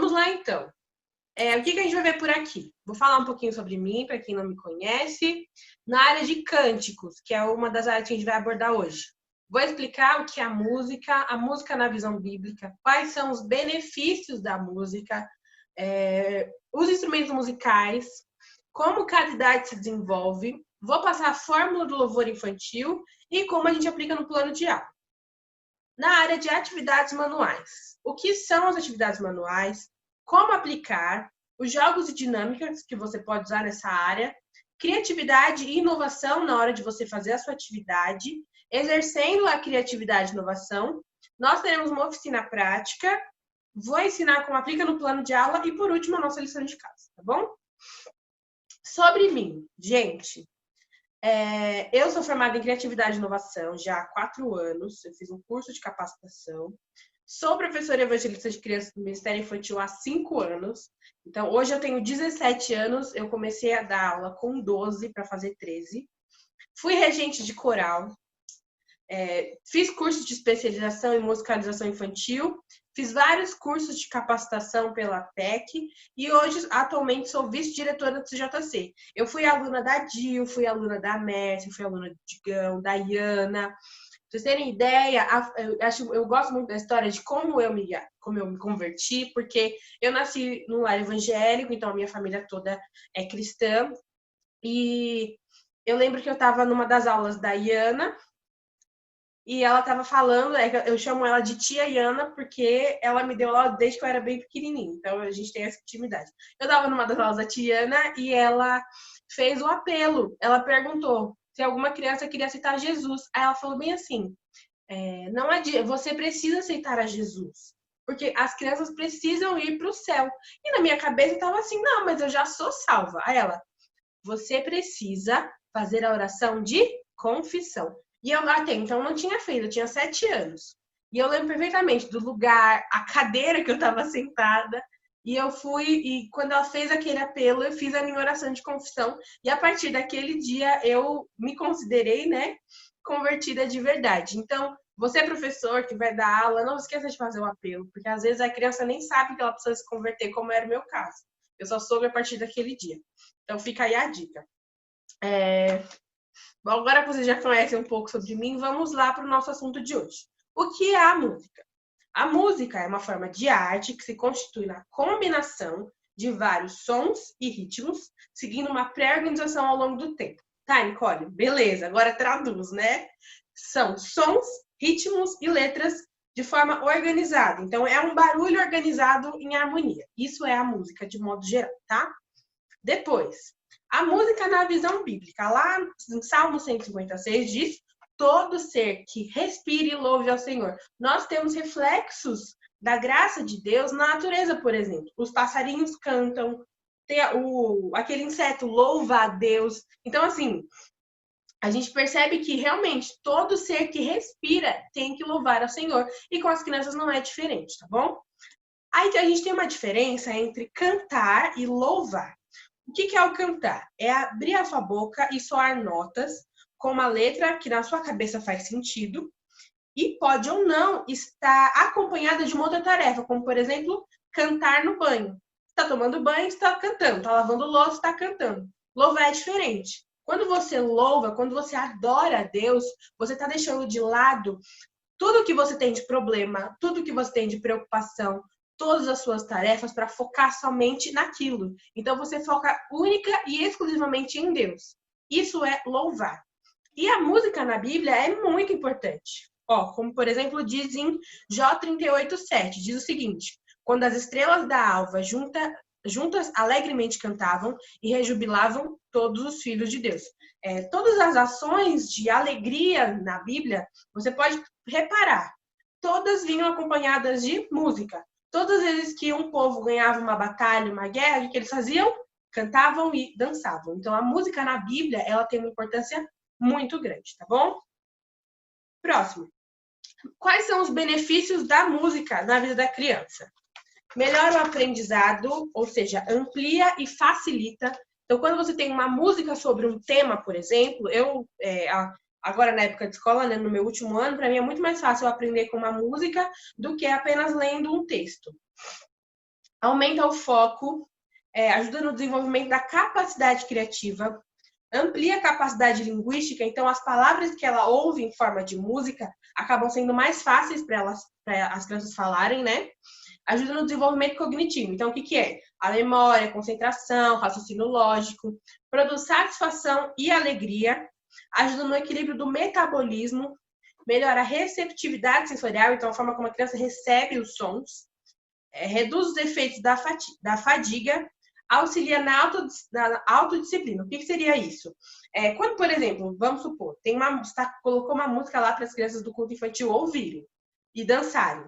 Vamos lá, então. O que a gente vai ver por aqui? Vou falar um pouquinho sobre mim, para quem não me conhece, na área de cânticos, que é uma das áreas que a gente vai abordar hoje. Vou explicar o que é a música na visão bíblica, quais são os benefícios da música, os instrumentos musicais, como cada idade se desenvolve, vou passar a fórmula do louvor infantil e como a gente aplica no plano de aula. Na área de atividades manuais, o que são as atividades manuais, como aplicar, os jogos e dinâmicas que você pode usar nessa área, criatividade e inovação na hora de você fazer a sua atividade, exercendo a criatividade e inovação. Nós teremos uma oficina prática, vou ensinar como aplica no plano de aula e, por último, a nossa lição de casa, tá bom? Sobre mim, gente, eu sou formada em criatividade e inovação já há 4 anos, eu fiz um curso de capacitação, sou professora evangelista de crianças do Ministério Infantil há 5 anos, então hoje eu tenho 17 anos, eu comecei a dar aula com 12 para fazer 13, fui regente de coral, fiz curso de especialização em musicalização infantil, fiz vários cursos de capacitação pela PEC e hoje, atualmente, sou vice-diretora do CJC. Eu fui aluna da Dil, fui aluna da Mércia, fui aluna do Digão, da Iana. Pra vocês terem ideia, eu gosto muito da história de como eu me converti, porque eu nasci num lar evangélico, então a minha família toda é cristã. E eu lembro que eu estava numa das aulas da Iana, e ela estava falando, eu chamo ela de tia Iana, porque ela me deu aula desde que eu era bem pequenininha. Então, a gente tem essa intimidade. Eu estava numa das aulas da tia Iana e ela fez o apelo. Ela perguntou se alguma criança queria aceitar Jesus. Aí ela falou bem assim, não adianta, você precisa aceitar a Jesus. Porque as crianças precisam ir para o céu. E na minha cabeça eu estava assim, não, mas eu já sou salva. Aí ela, você precisa fazer a oração de confissão. E eu até então não tinha feito, eu tinha 7 anos. E eu lembro perfeitamente do lugar, a cadeira que eu estava sentada. E eu fui, e quando ela fez aquele apelo, eu fiz a minha oração de confissão. E a partir daquele dia, eu me considerei, né, convertida de verdade. Então, você, professor, que vai dar aula, não esqueça de fazer o apelo. Porque às vezes a criança nem sabe que ela precisa se converter, como era o meu caso. Eu só soube a partir daquele dia. Então, fica aí a dica. Bom, agora que vocês já conhecem um pouco sobre mim, vamos lá para o nosso assunto de hoje. O que é a música? A música é uma forma de arte que se constitui na combinação de vários sons e ritmos, seguindo uma pré-organização ao longo do tempo. Tá, Nicole? Beleza, agora traduz, né? São sons, ritmos e letras de forma organizada. Então, é um barulho organizado em harmonia. Isso é a música, de modo geral, tá? Depois, a música na visão bíblica. Lá em Salmo 156 diz, todo ser que respire e louve ao Senhor. Nós temos reflexos da graça de Deus na natureza, por exemplo. Os passarinhos cantam, aquele inseto louva a Deus. Então, assim, a gente percebe que realmente todo ser que respira tem que louvar ao Senhor. E com as crianças não é diferente, tá bom? Aí a gente tem uma diferença entre cantar e louvar. O que é o cantar? É abrir a sua boca e soar notas com uma letra que na sua cabeça faz sentido e pode ou não estar acompanhada de uma outra tarefa, como, por exemplo, cantar no banho. Está tomando banho, está cantando. Está lavando louça, está cantando. Louvar é diferente. Quando você louva, quando você adora a Deus, você está deixando de lado tudo que você tem de problema, tudo que você tem de preocupação, todas as suas tarefas para focar somente naquilo. Então, você foca única e exclusivamente em Deus. Isso é louvar. E a música na Bíblia é muito importante. Como, por exemplo, diz em Jó 38:7, diz o seguinte, quando as estrelas da alva juntas alegremente cantavam e rejubilavam todos os filhos de Deus. Todas as ações de alegria na Bíblia, você pode reparar, todas vinham acompanhadas de música. Todas as vezes que um povo ganhava uma batalha, uma guerra, o que eles faziam? Cantavam e dançavam. Então, a música na Bíblia, ela tem uma importância muito grande, tá bom? Próximo. Quais são os benefícios da música na vida da criança? Melhora o aprendizado, ou seja, amplia e facilita. Então, quando você tem uma música sobre um tema, por exemplo, agora na época de escola, né, no meu último ano, para mim é muito mais fácil eu aprender com uma música do que apenas lendo um texto. aumenta o foco, ajuda no desenvolvimento da capacidade criativa, amplia a capacidade linguística, então as palavras que ela ouve em forma de música acabam sendo mais fáceis para as crianças falarem, né? Ajuda no desenvolvimento cognitivo. Então, o que é? A memória, a concentração, raciocínio lógico, produz satisfação e alegria, ajuda no equilíbrio do metabolismo, melhora a receptividade sensorial, então a forma como a criança recebe os sons, reduz os efeitos da fadiga, auxilia na autodisciplina. O que seria isso? Quando, por exemplo, vamos supor, colocou uma música lá para as crianças do culto infantil ouvirem e dançarem.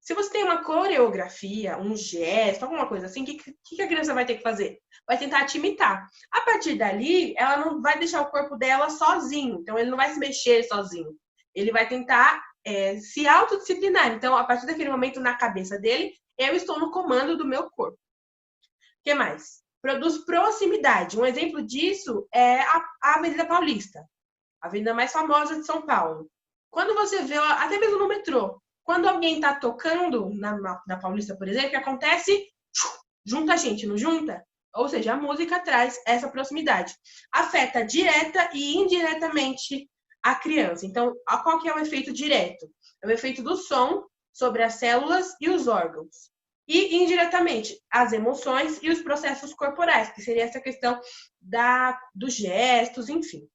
Se você tem uma coreografia, um gesto, alguma coisa assim, o que a criança vai ter que fazer? Vai tentar te imitar. A partir dali, ela não vai deixar o corpo dela sozinho. Então, ele não vai se mexer sozinho. Ele vai tentar se autodisciplinar. Então, a partir daquele momento, na cabeça dele, eu estou no comando do meu corpo. O que mais? Produz proximidade. Um exemplo disso é a Avenida Paulista, a avenida mais famosa de São Paulo. Quando você vê, até mesmo no metrô, quando alguém está tocando na Paulista, por exemplo, o que acontece? Junta a gente, não junta? Ou seja, a música traz essa proximidade. Afeta direta e indiretamente a criança. Então, qual que é o efeito direto? É o efeito do som sobre as células e os órgãos. E, indiretamente, as emoções e os processos corporais, que seria essa questão dos gestos, enfim.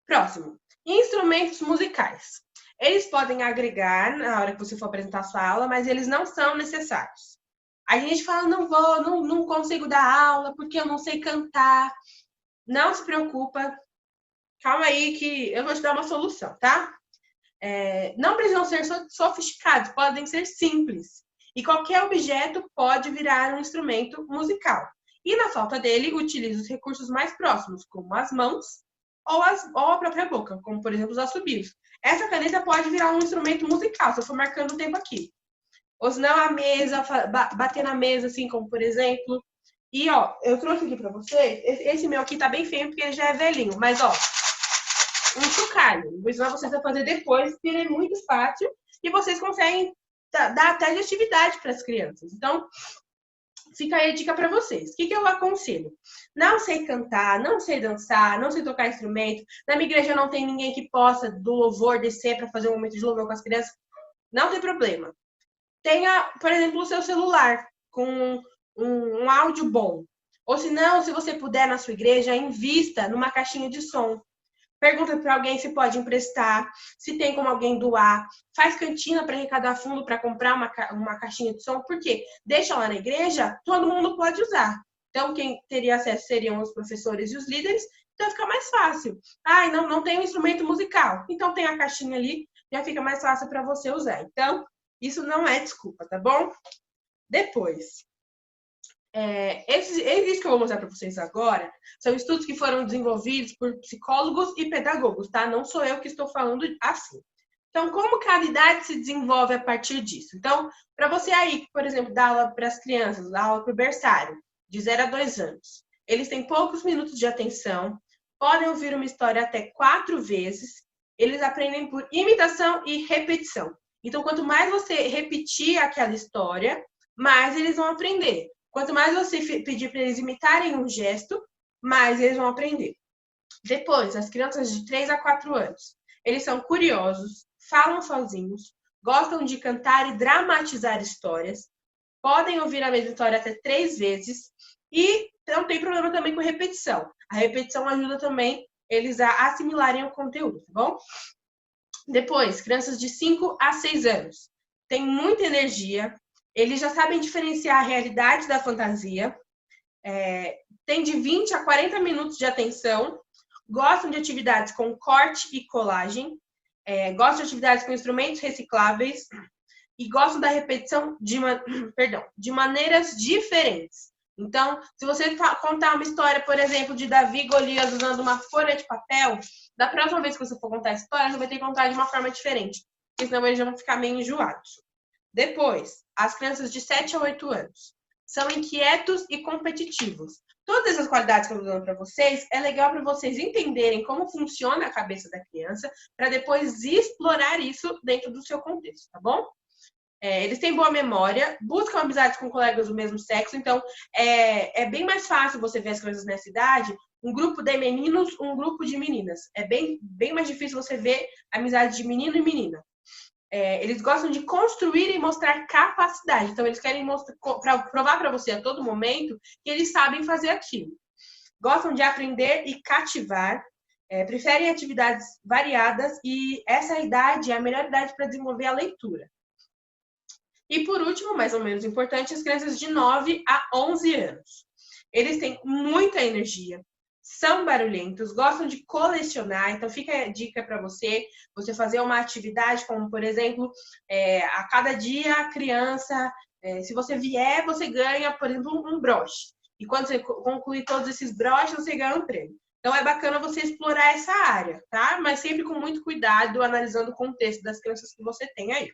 Próximo. Instrumentos musicais. Eles podem agregar na hora que você for apresentar a sua aula, mas eles não são necessários. A gente fala, não consigo dar aula porque eu não sei cantar. Não se preocupa. Calma aí que eu vou te dar uma solução, tá? Não precisam ser sofisticados, podem ser simples. E qualquer objeto pode virar um instrumento musical. E na falta dele, utilize os recursos mais próximos, como as mãos ou a própria boca, como por exemplo os assobios. Essa caneta pode virar um instrumento musical, se eu for marcando o tempo aqui. Ou senão a mesa, bater na mesa, assim, como por exemplo. E ó, eu trouxe aqui pra vocês, esse meu aqui tá bem feio porque ele já é velhinho, mas ó, um chocalho. Vou ensinar vocês a fazer depois, porque ele é muito fácil e vocês conseguem dar até de atividade para as crianças. Então, fica aí a dica para vocês. O que eu aconselho? Não sei cantar, não sei dançar, não sei tocar instrumento. Na minha igreja não tem ninguém que possa do louvor descer para fazer um momento de louvor com as crianças. Não tem problema. Tenha, por exemplo, o seu celular com um áudio bom. Ou se não, se você puder na sua igreja, invista numa caixinha de som. Pergunta para alguém se pode emprestar, se tem como alguém doar. Faz cantina para arrecadar fundo para comprar uma caixinha de som. Por quê? Deixa lá na igreja, todo mundo pode usar. Então, quem teria acesso seriam os professores e os líderes. Então, fica mais fácil. Não tem um instrumento musical. Então, tem a caixinha ali, já fica mais fácil para você usar. Então, isso não é desculpa, tá bom? Depois, esses que eu vou mostrar para vocês agora são estudos que foram desenvolvidos por psicólogos e pedagogos, tá? Não sou eu que estou falando assim. Então, como cada idade se desenvolve a partir disso? Então, para você aí, por exemplo, dar aula para as crianças, dar aula para o berçário, de 0 a 2 anos, eles têm poucos minutos de atenção, podem ouvir uma história até 4 vezes, eles aprendem por imitação e repetição. Então, quanto mais você repetir aquela história, mais eles vão aprender. Quanto mais você pedir para eles imitarem um gesto, mais eles vão aprender. Depois, as crianças de 3 a 4 anos, eles são curiosos, falam sozinhos, gostam de cantar e dramatizar histórias, podem ouvir a mesma história até 3 vezes e não tem problema também com repetição. A repetição ajuda também eles a assimilarem o conteúdo, tá bom? Depois, crianças de 5 a 6 anos, têm muita energia, eles já sabem diferenciar a realidade da fantasia, tem de 20 a 40 minutos de atenção, gostam de atividades com corte e colagem, gostam de atividades com instrumentos recicláveis e gostam da repetição de maneiras diferentes. Então, se você contar uma história, por exemplo, de Davi e Golias usando uma folha de papel, da próxima vez que você for contar a história, você vai ter que contar de uma forma diferente, porque senão eles já vão ficar meio enjoados. Depois, as crianças de 7 a 8 anos são inquietos e competitivos. Todas essas qualidades que eu estou dando para vocês, é legal para vocês entenderem como funciona a cabeça da criança, para depois explorar isso dentro do seu contexto, tá bom? Eles têm boa memória, buscam amizades com colegas do mesmo sexo, então é bem mais fácil você ver as crianças nessa idade, um grupo de meninos, um grupo de meninas. É bem mais difícil você ver amizade de menino e menina. Eles gostam de construir e mostrar capacidade. Então, eles querem provar para você a todo momento que eles sabem fazer aquilo. Gostam de aprender e cativar. Preferem atividades variadas e essa idade é a melhor idade para desenvolver a leitura. E por último, mais ou menos importante, as crianças de 9 a 11 anos. Eles têm muita energia, são barulhentos, gostam de colecionar, então fica a dica para você fazer uma atividade como, por exemplo, a cada dia a criança, se você vier, você ganha, por exemplo, um broche. E quando você concluir todos esses broches, você ganha um prêmio. Então é bacana você explorar essa área, tá? Mas sempre com muito cuidado, analisando o contexto das crianças que você tem aí.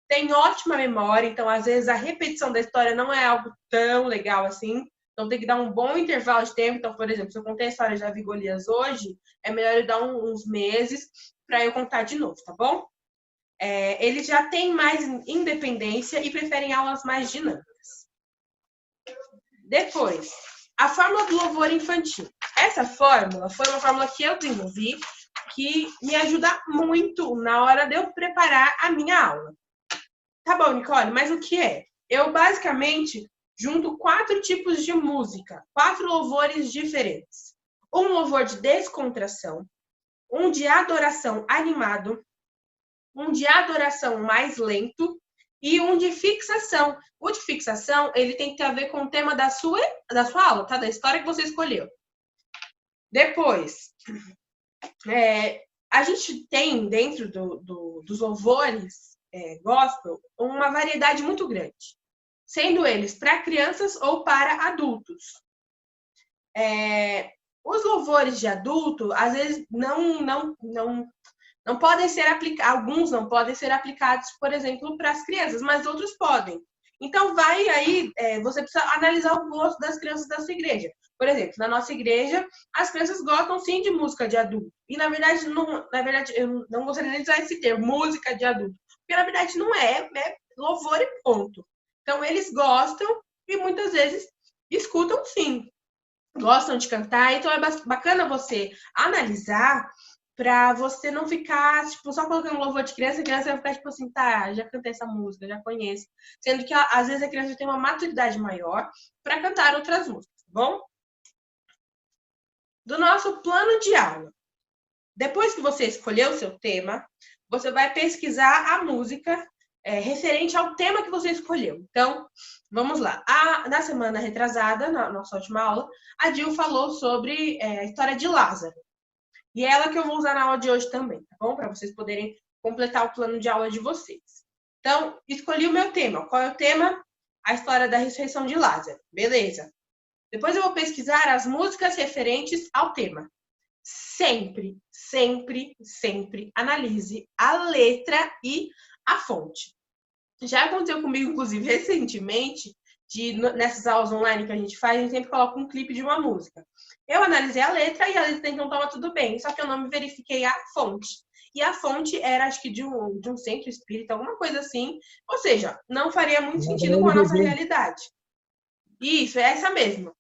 Tem ótima memória, então às vezes a repetição da história não é algo tão legal assim. Então tem que dar um bom intervalo de tempo. Então, por exemplo, se eu contei a história de Davi e Golias hoje, é melhor eu dar uns meses para eu contar de novo, tá bom? Eles já têm mais independência e preferem aulas mais dinâmicas. Depois, a fórmula do louvor infantil. Essa fórmula foi uma fórmula que eu desenvolvi que me ajuda muito na hora de eu preparar a minha aula. Tá bom, Nicole, mas o que é? Eu basicamente junto 4 tipos de música, 4 louvores diferentes. Um louvor de descontração, um de adoração animado, um de adoração mais lento e um de fixação. O de fixação, ele tem que ter a ver com o tema da sua aula, tá? Da história que você escolheu. Depois, a gente tem dentro dos louvores gospel uma variedade muito grande, sendo eles para crianças ou para adultos. Os louvores de adulto, às vezes, não podem ser aplicados, alguns não podem ser aplicados, por exemplo, para as crianças, mas outros podem. Então, vai aí, você precisa analisar o gosto das crianças da sua igreja. Por exemplo, na nossa igreja, as crianças gostam sim de música de adulto. E, na verdade, eu não gostaria de usar esse termo, música de adulto. Porque, na verdade, não é louvor e ponto. Então, eles gostam e muitas vezes escutam sim. Gostam de cantar. Então, é bacana você analisar para você não ficar, tipo, só colocando louvor de criança, a criança vai ficar, tipo assim, tá, já cantei essa música, já conheço. Sendo que, às vezes, a criança tem uma maturidade maior para cantar outras músicas, tá bom? Do nosso plano de aula. Depois que você escolheu o seu tema, você vai pesquisar a música referente ao tema que você escolheu. Então, vamos lá. Na semana retrasada, na nossa última aula, a Dil falou sobre a história de Lázaro. E é ela que eu vou usar na aula de hoje também, tá bom? Para vocês poderem completar o plano de aula de vocês. Então, escolhi o meu tema. Qual é o tema? A história da ressurreição de Lázaro. Beleza. Depois eu vou pesquisar as músicas referentes ao tema. Sempre, sempre, sempre analise a letra e a fonte. Já aconteceu comigo, inclusive, recentemente, nessas aulas online que a gente faz, a gente sempre coloca um clipe de uma música. Eu analisei a letra e a letra então estava tudo bem, só que eu não me verifiquei a fonte. E a fonte era, acho que, de um centro espírita, alguma coisa assim. Ou seja, não faria muito sentido com a nossa realidade. Isso, é essa mesmo.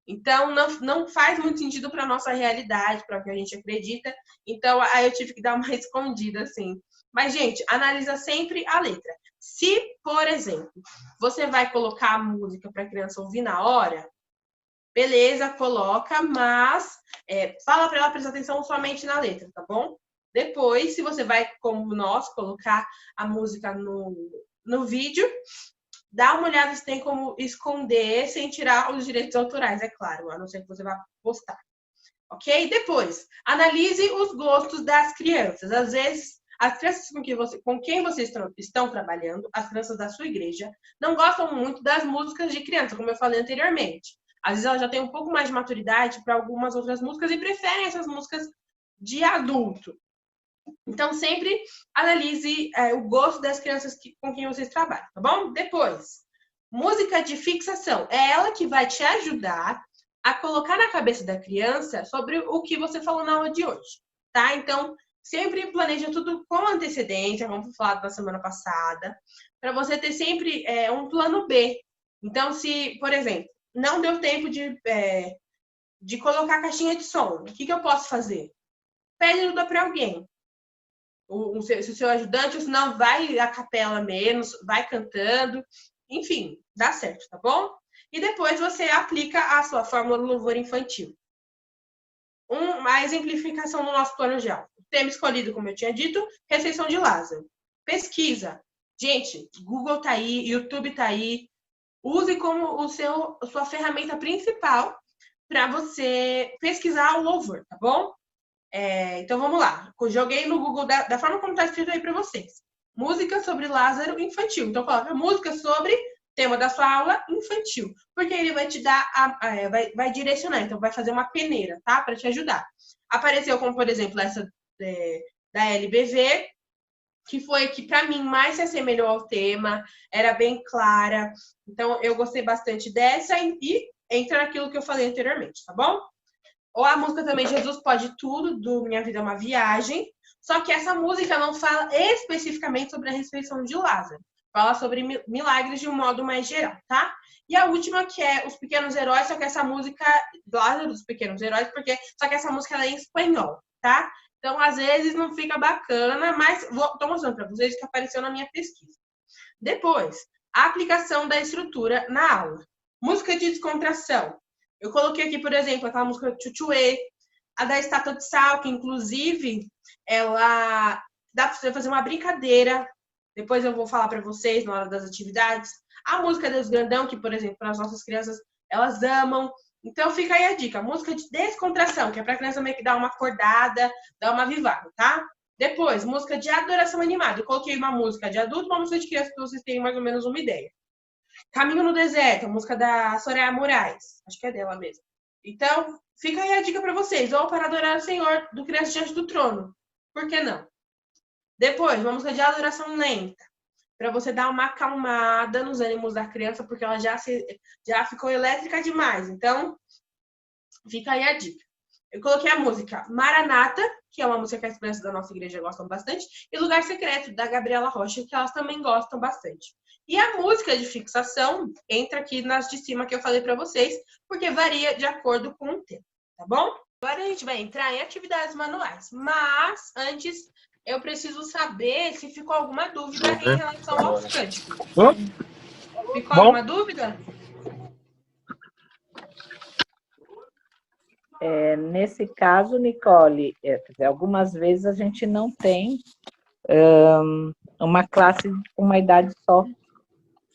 Então, não faz muito sentido para a nossa realidade, para o que a gente acredita. Então, aí eu tive que dar uma escondida, assim. Mas, gente, analisa sempre a letra. Se, por exemplo, você vai colocar a música para a criança ouvir na hora, beleza, coloca, mas fala para ela prestar atenção somente na letra, tá bom? Depois, se você vai, como nós, colocar a música no vídeo, dá uma olhada se tem como esconder sem tirar os direitos autorais, é claro, a não ser que você vá postar. Ok? Depois, analise os gostos das crianças. Às vezes, as crianças com quem vocês estão trabalhando, as crianças da sua igreja, não gostam muito das músicas de criança, como eu falei anteriormente. Às vezes, elas já têm um pouco mais de maturidade para algumas outras músicas e preferem essas músicas de adulto. Então, sempre analise o gosto das crianças com quem vocês trabalham, tá bom? Depois, música de fixação. É ela que vai te ajudar a colocar na cabeça da criança sobre o que você falou na aula de hoje, tá? Então, sempre planeja tudo com antecedência, vamos falar da semana passada, para você ter sempre um plano B. Então, se, por exemplo, não deu tempo de colocar a caixinha de som, o que eu posso fazer? Pede ajuda para alguém. Se o seu ajudante, ou se não, vai à capela menos, vai cantando, enfim, dá certo, tá bom? E depois você aplica a sua fórmula do louvor infantil. Uma exemplificação no nosso plano geral. O tema escolhido, como eu tinha dito, ressurreição de Lázaro. Pesquisa. Gente, Google tá aí, YouTube tá aí. Use como a sua ferramenta principal para você pesquisar o louvor, tá bom? Então vamos lá. Eu joguei no Google da forma como está escrito aí para vocês. Música sobre Lázaro infantil. Então coloca música sobre tema da sua aula infantil, porque ele vai te dar, vai direcionar. Então vai fazer uma peneira, tá? Para te ajudar. Apareceu como, por exemplo, essa da LBV, que foi que para mim mais se assemelhou ao tema, era bem clara. Então eu gostei bastante dessa e entra naquilo que eu falei anteriormente, tá bom? Ou a música também Jesus Pode Tudo, do Minha Vida é uma Viagem. Só que essa música não fala especificamente sobre a ressurreição de Lázaro. Fala sobre milagres de um modo mais geral, tá? E a última, que é Os Pequenos Heróis, só que essa música, Lázaro dos Pequenos Heróis, só que essa música ela é em espanhol, tá? Então, às vezes, não fica bacana, mas tô mostrando para vocês que apareceu na minha pesquisa. Depois, a aplicação da estrutura na aula. Música de descontração. Eu coloquei aqui, por exemplo, aquela música Chuchuê, a da Estátua de Sal, que inclusive ela dá para você fazer uma brincadeira. Depois eu vou falar para vocês na hora das atividades. A música Deus Grandão, que, por exemplo, para as nossas crianças, elas amam. Então fica aí a dica, música de descontração, que é para a criança meio que dar uma acordada, dar uma avivada, tá? Depois, música de adoração animada. Eu coloquei uma música de adulto e uma música de criança, para vocês terem mais ou menos uma ideia. Caminho no Deserto, a música da Soraya Moraes. Acho que é dela mesmo. Então, fica aí a dica para vocês. Ou para adorar o Senhor do Criança Diante do Trono. Por que não? Depois, uma música de adoração lenta. Para você dar uma acalmada nos ânimos da criança, porque ela já ficou elétrica demais. Então, fica aí a dica. Eu coloquei a música Maranata, que é uma música que as crianças da nossa igreja gostam bastante, e Lugar Secreto, da Gabriela Rocha, que elas também gostam bastante. E a música de fixação entra aqui nas de cima que eu falei para vocês, porque varia de acordo com o tema, tá bom? Agora a gente vai entrar em atividades manuais, mas antes eu preciso saber se ficou alguma dúvida em relação aos cânticos. Ficou alguma dúvida? Nesse caso, Nicole, algumas vezes a gente não tem uma classe com uma idade só.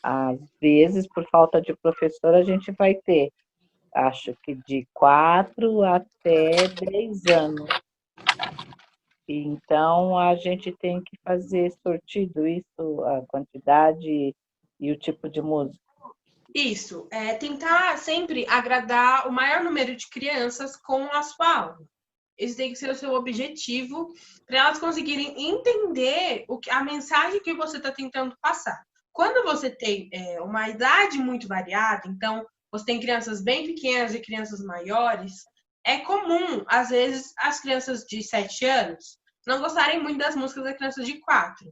Às vezes, por falta de professor, a gente vai ter, acho que de 4 até 10 anos. Então, a gente tem que fazer sortido isso, a quantidade e o tipo de música. Isso, tentar sempre agradar o maior número de crianças com a sua aula. Esse tem que ser o seu objetivo para elas conseguirem entender a mensagem que você está tentando passar. Quando você tem uma idade muito variada, então você tem crianças bem pequenas e crianças maiores, é comum, às vezes, as crianças de 7 anos não gostarem muito das músicas das crianças de 4.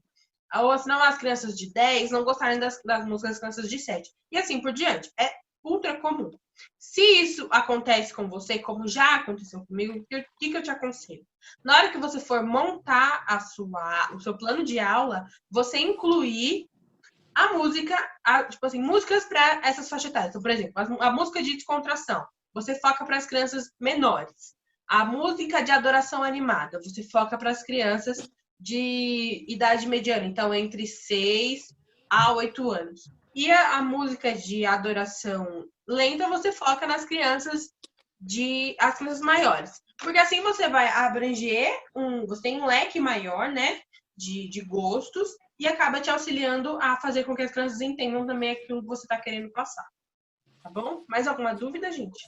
Ou senão as crianças de 10 não gostarem das músicas das crianças de 7. E assim por diante. É ultra comum. Se isso acontece com você, como já aconteceu comigo, o que eu te aconselho? Na hora que você for montar o seu plano de aula, você incluir a música, tipo assim, músicas para essas faixas etárias. Então, por exemplo, a música de descontração, você foca para as crianças menores. A música de adoração animada, você foca para as crianças de idade mediana, então entre 6 a 8 anos. E a música de adoração lenta, você foca nas crianças as crianças maiores. Porque assim você vai abranger você tem um leque maior, né, de gostos, e acaba te auxiliando a fazer com que as crianças entendam também aquilo que você está querendo passar. Tá bom? Mais alguma dúvida, gente?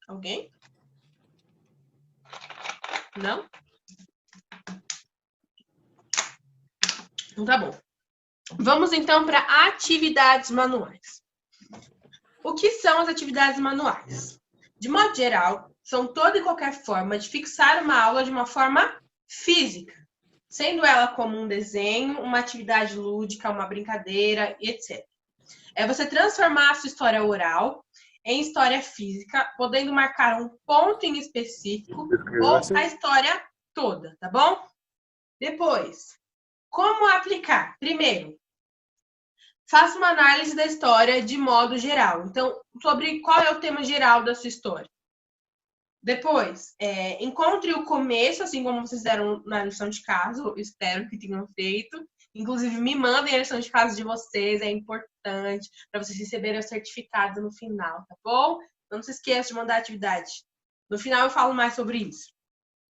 Alguém? Não? Então tá bom. Vamos então para atividades manuais. O que são as atividades manuais? De modo geral, são toda e qualquer forma de fixar uma aula de uma forma física, sendo ela como um desenho, uma atividade lúdica, uma brincadeira, etc. É você transformar a sua história oral em história física, podendo marcar um ponto em específico ou a história toda, tá bom? Depois, como aplicar? Primeiro, faça uma análise da história de modo geral. Então, sobre qual é o tema geral da sua história. Depois, encontre o começo, assim como vocês fizeram na lição de casa, eu espero que tenham feito. Inclusive, me mandem a lição de casa de vocês, é importante para vocês receberem o certificado no final, tá bom? Não se esqueça de mandar a atividade. No final eu falo mais sobre isso.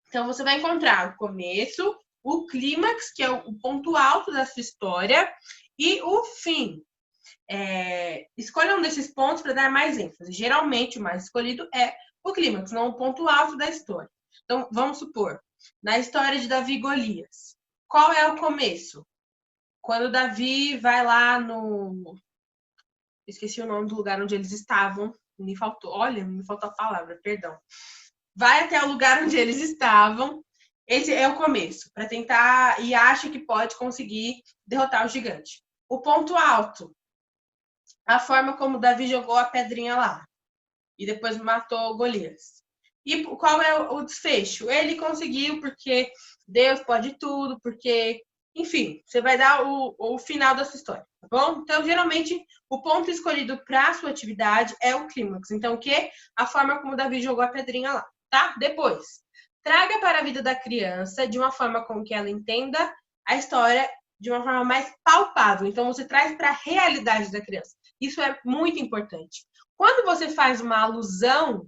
Então, você vai encontrar o começo, o clímax, que é o ponto alto da sua história, e o fim. Escolha um desses pontos para dar mais ênfase. Geralmente, o mais escolhido é o clímax, não o ponto alto da história. Então, vamos supor, na história de Davi e Golias, qual é o começo? Quando Davi vai lá no... Esqueci o nome do lugar onde eles estavam. Me faltou a palavra, perdão. Vai até o lugar onde eles estavam. Esse é o começo, para tentar e acha que pode conseguir derrotar o gigante. O ponto alto, a forma como Davi jogou a pedrinha lá e depois matou Golias. E qual é o desfecho? Ele conseguiu porque Deus pode tudo, porque... Enfim, você vai dar o final da sua história, tá bom? Então, geralmente, o ponto escolhido para a sua atividade é o clímax. Então, o quê? A forma como Davi jogou a pedrinha lá, tá? Depois, traga para a vida da criança de uma forma com que ela entenda a história de uma forma mais palpável. Então, você traz para a realidade da criança. Isso é muito importante. Quando você faz uma alusão,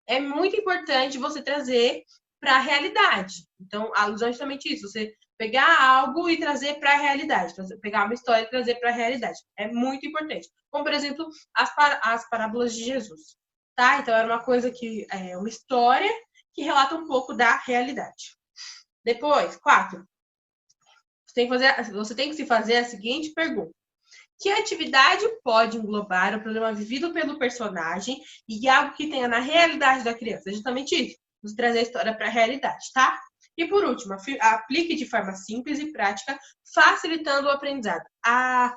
é muito importante você trazer para a realidade. Então, a alusão é justamente isso, você pegar algo e trazer para a realidade, pegar uma história e trazer para a realidade. É muito importante. Como, por exemplo, as parábolas de Jesus. Tá? Então, era uma coisa que é uma história que relata um pouco da realidade. Depois, 4. Você tem que se fazer a seguinte pergunta. Que atividade pode englobar o problema vivido pelo personagem e algo que tenha na realidade da criança? É justamente isso. Você trazer a história para a realidade, tá? E por último, aplique de forma simples e prática, facilitando o aprendizado. A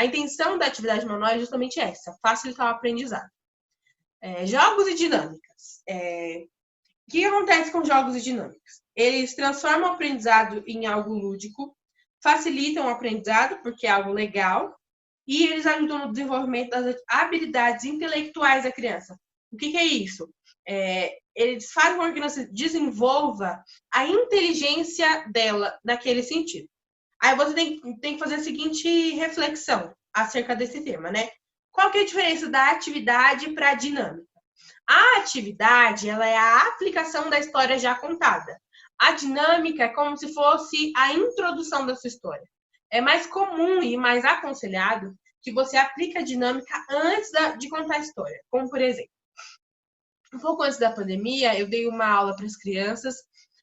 intenção da atividade manual é justamente essa, facilitar o aprendizado. Jogos e dinâmicas. O que acontece com jogos e dinâmicas? Eles transformam o aprendizado em algo lúdico, facilitam o aprendizado, porque é algo legal, e eles ajudam no desenvolvimento das habilidades intelectuais da criança. O que é isso? Eles fazem com que a criança desenvolva a inteligência dela naquele sentido. Aí você tem que fazer a seguinte reflexão acerca desse tema, né? Qual que é a diferença da atividade para a dinâmica? A atividade, ela é a aplicação da história já contada. A dinâmica é como se fosse a introdução da sua história. É mais comum e mais aconselhado que você aplique a dinâmica antes de contar a história. Como, por exemplo, um pouco antes da pandemia, eu dei uma aula para as crianças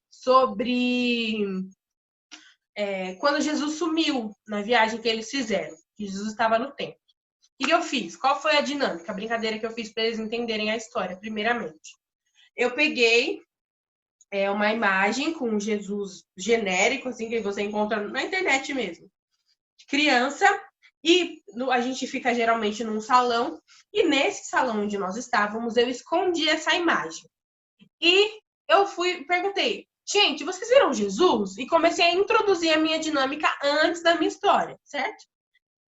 sobre quando Jesus sumiu na viagem que eles fizeram, que Jesus estava no templo. O que eu fiz? Qual foi a dinâmica, a brincadeira que eu fiz para eles entenderem a história, primeiramente? Eu peguei uma imagem com Jesus genérico, assim, que você encontra na internet mesmo. Criança, e a gente fica geralmente num salão, e nesse salão onde nós estávamos, eu escondi essa imagem. E eu perguntei, gente, vocês viram Jesus? E comecei a introduzir a minha dinâmica antes da minha história, certo?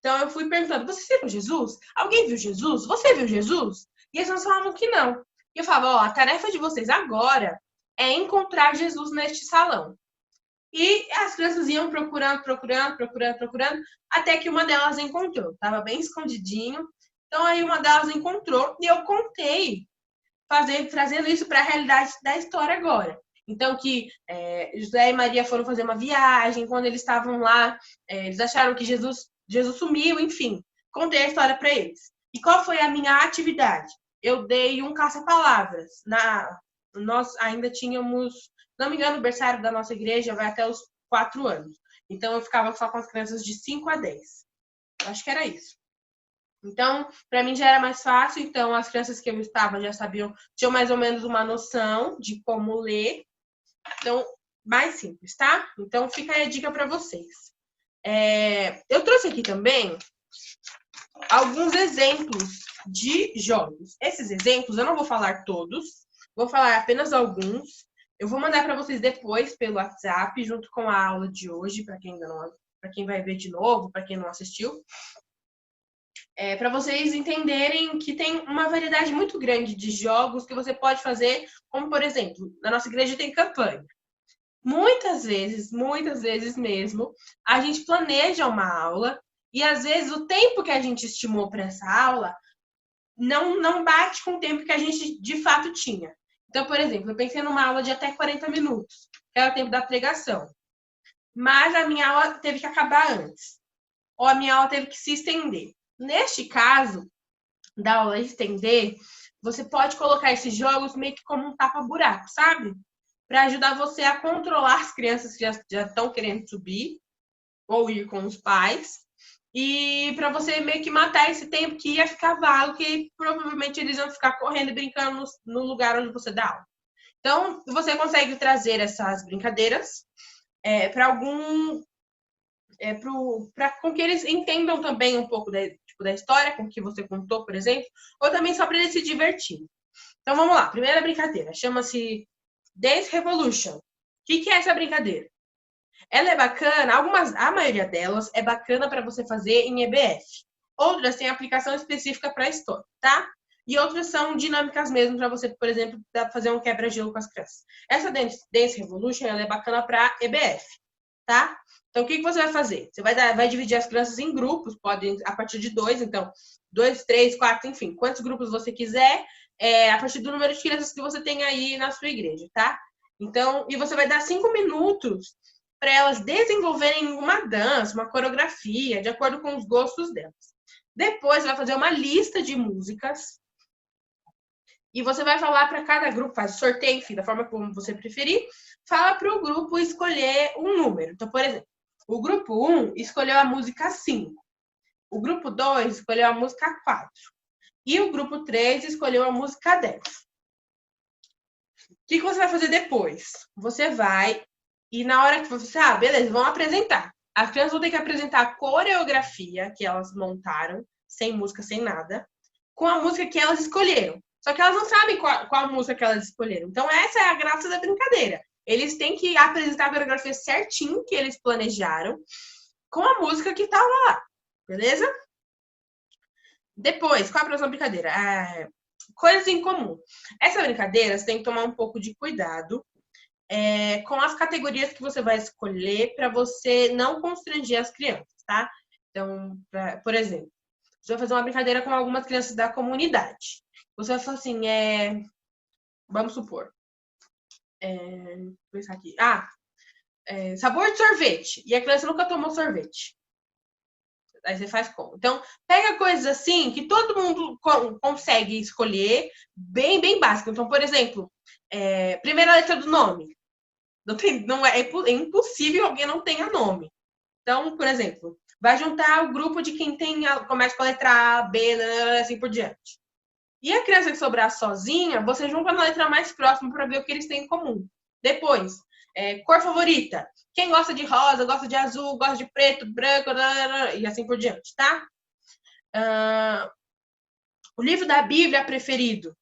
Então eu fui perguntando, vocês viram Jesus? Alguém viu Jesus? Você viu Jesus? E eles falavam que não. E eu falava, a tarefa de vocês agora é encontrar Jesus neste salão. E as crianças iam procurando, até que uma delas encontrou. Estava bem escondidinho. Então aí uma delas encontrou e eu contei, trazendo isso para a realidade da história agora. Então que José e Maria foram fazer uma viagem, quando eles estavam lá, eles acharam que Jesus sumiu, enfim. Contei a história para eles. E qual foi a minha atividade? Eu dei um caça-palavras. Nós ainda tínhamos, não me engano, o berçário da nossa igreja vai até os 4 anos. Então eu ficava só com as crianças de 5 a 10. Eu acho que era isso. Então, para mim já era mais fácil. Então, as crianças que eu estava já sabiam, tinham mais ou menos uma noção de como ler. Então, mais simples, tá? Então, fica aí a dica para vocês. Eu trouxe aqui também alguns exemplos de jogos. Esses exemplos eu não vou falar todos, vou falar apenas alguns. Eu vou mandar para vocês depois pelo WhatsApp, junto com a aula de hoje, para quem ainda não, para quem vai ver de novo, para quem não assistiu. Para vocês entenderem que tem uma variedade muito grande de jogos que você pode fazer, como por exemplo, na nossa igreja tem campanha. Muitas vezes mesmo, a gente planeja uma aula e às vezes o tempo que a gente estimou para essa aula não bate com o tempo que a gente de fato tinha. Então, por exemplo, eu pensei numa aula de até 40 minutos, que era o tempo da pregação. Mas a minha aula teve que acabar antes, ou a minha aula teve que se estender. Neste caso, da aula estender, você pode colocar esses jogos meio que como um tapa-buraco, sabe? Para ajudar você a controlar as crianças que já estão querendo subir ou ir com os pais. E para você meio que matar esse tempo que ia ficar vago, que provavelmente eles vão ficar correndo e brincando no lugar onde você dá aula. Então, você consegue trazer essas brincadeiras para com que eles entendam também um pouco da história com que você contou, por exemplo, ou também só para eles se divertirem. Então, vamos lá. Primeira brincadeira chama-se Dance Revolution. O que é essa brincadeira? Ela é bacana, a maioria delas é bacana para você fazer em EBF. Outras têm aplicação específica para história, tá? E outras são dinâmicas mesmo para você, por exemplo, fazer um quebra-gelo com as crianças. Essa Dance Revolution, ela é bacana para EBF, tá? Então, o que você vai fazer? Você vai dividir as crianças em grupos, podem a partir de 2, então 2, 3, 4, enfim, quantos grupos você quiser, a partir do número de crianças que você tem aí na sua igreja, tá? Então, e você vai dar 5 minutos para elas desenvolverem uma dança, uma coreografia, de acordo com os gostos delas. Depois, vai fazer uma lista de músicas e você vai falar para cada grupo, faz o sorteio, enfim, da forma como você preferir, fala para o grupo escolher um número. Então, por exemplo, o grupo 1 escolheu a música 5, o grupo 2 escolheu a música 4 e o grupo 3 escolheu a música 10. O que você vai fazer depois? Você vai e na hora que você, beleza, vamos apresentar. As crianças vão ter que apresentar a coreografia que elas montaram, sem música, sem nada, com a música que elas escolheram. Só que elas não sabem qual música que elas escolheram. Então, essa é a graça da brincadeira. Eles têm que apresentar a coreografia certinho que eles planejaram, com a música que estava lá. Beleza? Depois, qual a próxima brincadeira? Coisas em comum. Essa brincadeira, você tem que tomar um pouco de cuidado com as categorias que você vai escolher para você não constranger as crianças, tá? Então, por exemplo, você vai fazer uma brincadeira com algumas crianças da comunidade. Você vai falar assim, vamos supor, vou pensar aqui, sabor de sorvete, e a criança nunca tomou sorvete. Aí você faz como? Então, pega coisas assim que todo mundo consegue escolher, bem, bem básico. Então, por exemplo, primeira letra do nome. É impossível alguém não tenha nome. Então, por exemplo, vai juntar o grupo de quem começa com a letra A, B, assim por diante. E a criança que sobrar sozinha, você junta na letra mais próxima para ver o que eles têm em comum. Depois, cor favorita. Quem gosta de rosa, gosta de azul, gosta de preto, branco, e assim por diante, tá? O livro da Bíblia preferido.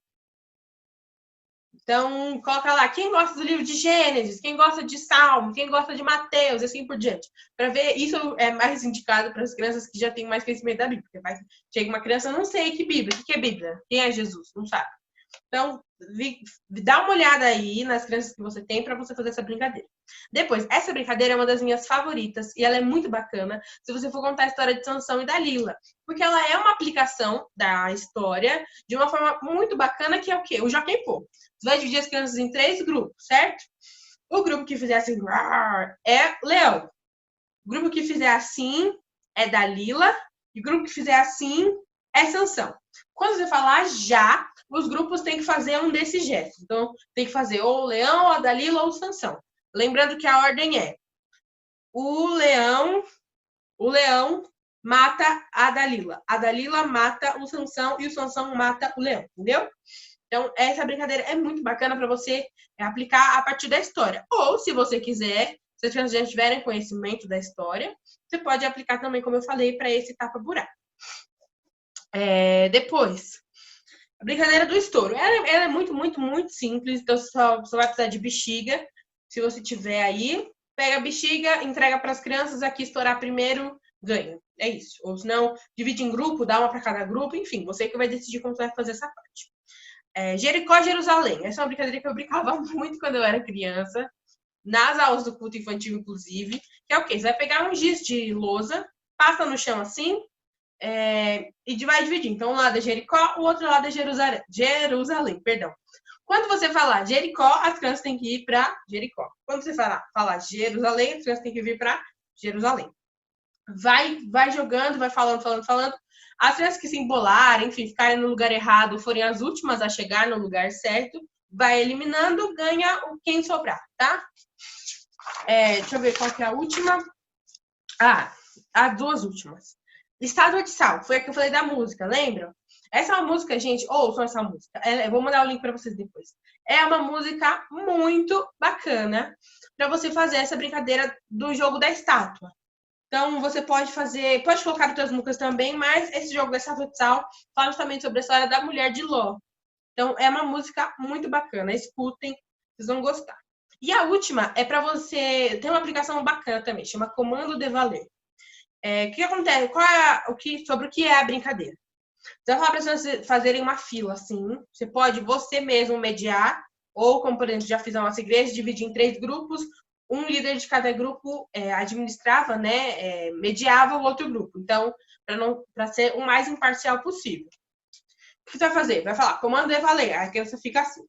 Então, coloca lá, quem gosta do livro de Gênesis, quem gosta de Salmo, quem gosta de Mateus, e assim por diante. Para ver, isso é mais indicado para as crianças que já têm mais conhecimento da Bíblia. Porque chega uma criança, não sei que Bíblia, o que é Bíblia? Quem é Jesus? Não sabe. Então, dá uma olhada aí nas crianças que você tem para você fazer essa brincadeira. Depois, essa brincadeira é uma das minhas favoritas e ela é muito bacana se você for contar a história de Sansão e Dalila, porque ela é uma aplicação da história de uma forma muito bacana, que é o quê? O Jockey Pô. Você vai dividir as crianças em 3 grupos, certo? O grupo que fizer assim é Leão. O grupo que fizer assim é Dalila. E o grupo que fizer assim é Sansão. Quando você falar já, os grupos têm que fazer um desses gestos. Então, tem que fazer ou o Leão, ou a Dalila, ou o Sansão. Lembrando que a ordem é o leão mata a Dalila. A Dalila mata o Sansão e o Sansão mata o leão, entendeu? Então, essa brincadeira é muito bacana para você aplicar a partir da história. Ou, se você quiser, se as crianças já tiverem conhecimento da história, você pode aplicar também, como eu falei, para esse tapa-buraco. Depois, a brincadeira do estouro. Ela é muito, muito, muito simples. Então, você só vai precisar de bexiga. Se você tiver aí, pega a bexiga, entrega para as crianças. Aqui, estourar primeiro, ganha. É isso. Ou se não, divide em grupo, dá uma para cada grupo. Enfim, você que vai decidir como você vai fazer essa parte. Jericó, Jerusalém. Essa é uma brincadeira que eu brincava muito quando eu era criança. Nas aulas do culto infantil, inclusive. Que é o quê? Você vai pegar um giz de lousa, passa no chão assim, e vai dividir. Então, um lado é Jericó, o outro lado é Jerusalém, perdão. Quando você falar Jericó, as crianças têm que ir para Jericó. Quando você falar Jerusalém, as crianças têm que vir para Jerusalém. Vai jogando, vai falando. As crianças que se embolarem, enfim, ficarem no lugar errado, forem as últimas a chegar no lugar certo, vai eliminando, ganha quem sobrar, tá? Deixa eu ver qual que é a última. As duas últimas. Estátua de Sal, foi a que eu falei da música, lembram? Essa é uma música, gente, ouçam essa música. Eu vou mandar o link para vocês depois. É uma música muito bacana para você fazer essa brincadeira do jogo da estátua. Então, você pode colocar outras músicas também, mas esse jogo da estátua de sal fala justamente sobre a história da mulher de Ló. Então, é uma música muito bacana. Escutem, vocês vão gostar. E a última é para você... Tem uma aplicação bacana também, chama Comando de Valer. O que acontece? Sobre o que é a brincadeira? Você vai falar para as pessoas fazerem uma fila, assim. Você pode você mesmo mediar, ou como, por exemplo, já fiz a nossa igreja, dividir em 3 grupos. Um líder de cada grupo administrava, né? Mediava o outro grupo. Então, para ser o mais imparcial possível. O que você vai fazer? Vai falar, comando é valer. Aí a criança fica assim.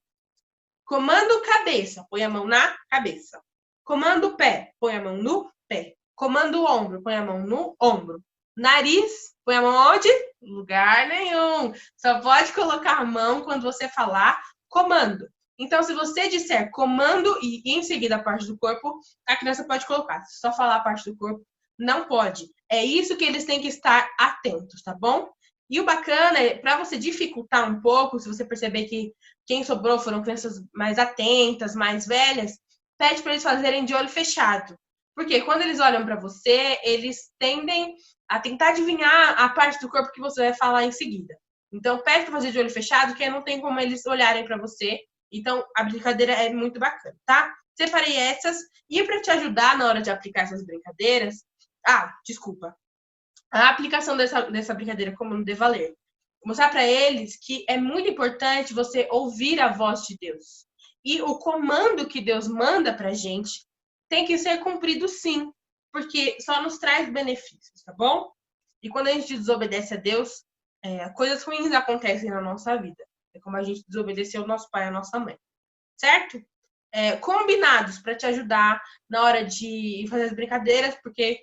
Comando cabeça, põe a mão na cabeça. Comando pé, põe a mão no pé. Comando ombro, põe a mão no ombro. Nariz, põe a mão onde? Lugar nenhum. Só pode colocar a mão quando você falar comando. Então, se você disser comando e em seguida a parte do corpo, a criança pode colocar. Se só falar a parte do corpo, não pode. É isso que eles têm que estar atentos, tá bom? E o bacana é, para você dificultar um pouco, se você perceber que quem sobrou foram crianças mais atentas, mais velhas, pede para eles fazerem de olho fechado. Porque quando eles olham para você, eles tendem a tentar adivinhar a parte do corpo que você vai falar em seguida. Então, pede para fazer de olho fechado, que não tem como eles olharem para você. Então, a brincadeira é muito bacana, tá? Separei essas. E para te ajudar na hora de aplicar essas brincadeiras... desculpa. A aplicação dessa brincadeira como de valer. Mostrar para eles que é muito importante você ouvir a voz de Deus. E o comando que Deus manda para a gente tem que ser cumprido sim, porque só nos traz benefícios, tá bom? E quando a gente desobedece a Deus, coisas ruins acontecem na nossa vida. É como a gente desobedeceu o nosso pai e a nossa mãe, certo? Combinados para te ajudar na hora de fazer as brincadeiras, porque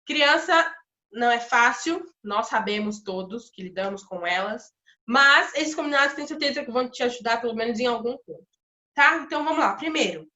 criança não é fácil, nós sabemos todos que lidamos com elas, mas esses combinados tenho certeza que vão te ajudar pelo menos em algum ponto, tá? Então vamos lá. Primeiro,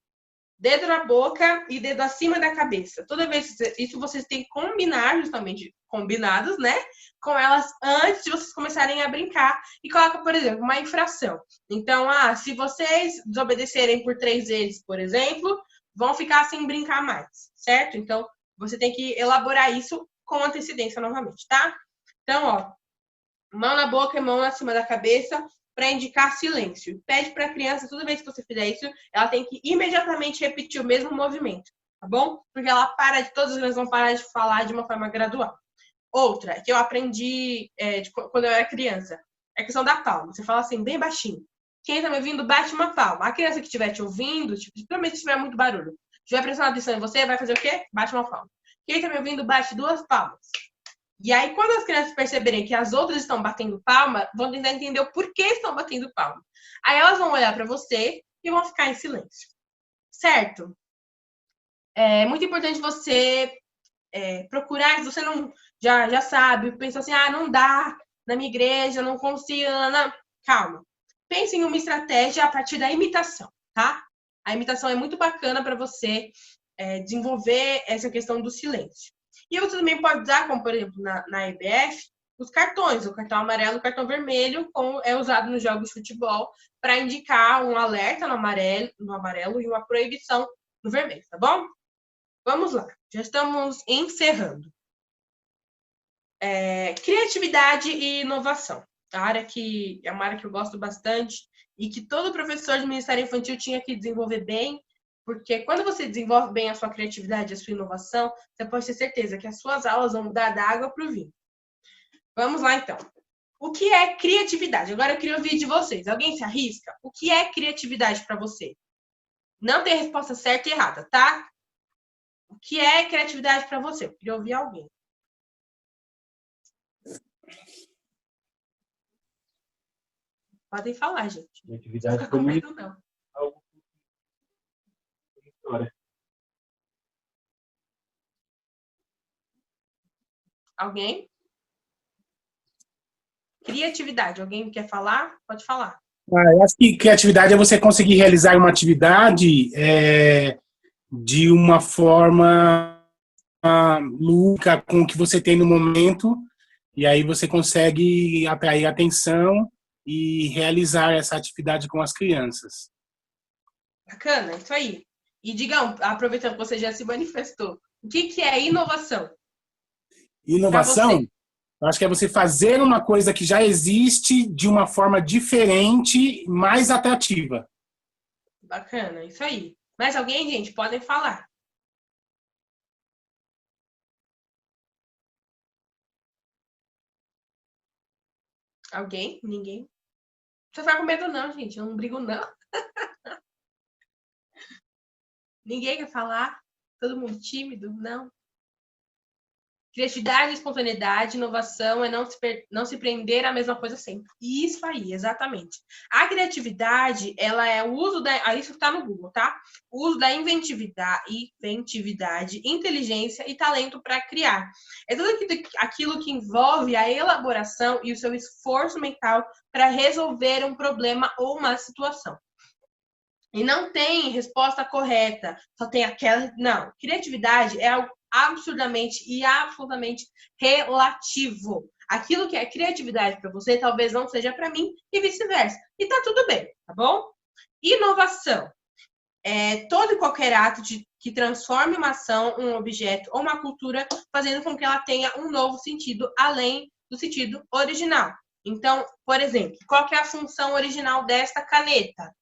dedo na boca e dedo acima da cabeça. Toda vez isso vocês têm que combinar, justamente combinados, né? Com elas antes de vocês começarem a brincar. E coloca, por exemplo, uma infração. Então, se vocês desobedecerem por 3 vezes, por exemplo, vão ficar sem brincar mais, certo? Então, você tem que elaborar isso com antecedência novamente, tá? Então, mão na boca e mão acima da cabeça para indicar silêncio. Pede para a criança, toda vez que você fizer isso, ela tem que imediatamente repetir o mesmo movimento, tá bom? Porque todas as crianças vão parar de falar de uma forma gradual. Outra, que eu aprendi quando eu era criança, é a questão da palma. Você fala assim, bem baixinho. Quem está me ouvindo, bate uma palma. A criança que estiver te ouvindo, principalmente se tiver muito barulho, estiver prestando atenção em você, vai fazer o quê? Bate uma palma. Quem está me ouvindo, bate 2 palmas. E aí, quando as crianças perceberem que as outras estão batendo palma, vão tentar entender o porquê estão batendo palma. Aí elas vão olhar para você e vão ficar em silêncio. Certo? É muito importante você procurar, se você não já sabe, pensa assim, não dá, na minha igreja, não consigo, não. Calma. Pense em uma estratégia a partir da imitação, tá? A imitação é muito bacana para você desenvolver essa questão do silêncio. E você também pode usar, como por exemplo na EBF, os cartões, o cartão amarelo e o cartão vermelho, como é usado nos jogos de futebol, para indicar um alerta no amarelo e uma proibição no vermelho, tá bom? Vamos lá, já estamos encerrando. Criatividade e inovação. É uma área que eu gosto bastante e que todo professor de Ministério Infantil tinha que desenvolver bem, porque quando você desenvolve bem a sua criatividade, a sua inovação, você pode ter certeza que as suas aulas vão mudar da água para o vinho. Vamos lá, então. O que é criatividade? Agora eu queria ouvir de vocês. Alguém se arrisca? O que é criatividade para você? Não tem resposta certa e errada, tá? O que é criatividade para você? Eu queria ouvir alguém. Podem falar, gente. Criatividade não fica com medo, não. Alguém? Criatividade. Alguém quer falar? Pode falar. Eu acho que criatividade é você conseguir realizar uma atividade de uma forma lúdica com o que você tem no momento, e aí você consegue atrair atenção e realizar essa atividade com as crianças. Bacana, isso aí. E Digão, aproveitando que você já se manifestou, o que é inovação? Inovação, eu acho que é você fazer uma coisa que já existe de uma forma diferente, mais atrativa. Bacana, isso aí. Mais alguém, gente? Podem falar. Alguém? Ninguém? Não ficar com medo não, gente. Eu não brigo, não. Ninguém quer falar? Todo mundo tímido? Não. Criatividade, espontaneidade, inovação é não se prender à mesma coisa sempre. Isso aí, exatamente. A criatividade, ela é o uso da... Isso está no Google, tá? O uso da inventividade, inteligência e talento para criar. É tudo aquilo que envolve a elaboração e o seu esforço mental para resolver um problema ou uma situação. E não tem resposta correta, só tem aquela... Não, criatividade é algo absurdamente e absolutamente relativo. Aquilo que é criatividade para você, talvez não seja para mim e vice-versa. E tá tudo bem, tá bom? Inovação é todo e qualquer ato que transforme uma ação, um objeto ou uma cultura, fazendo com que ela tenha um novo sentido, além do sentido original. Então, por exemplo, qual que é a função original desta caneta?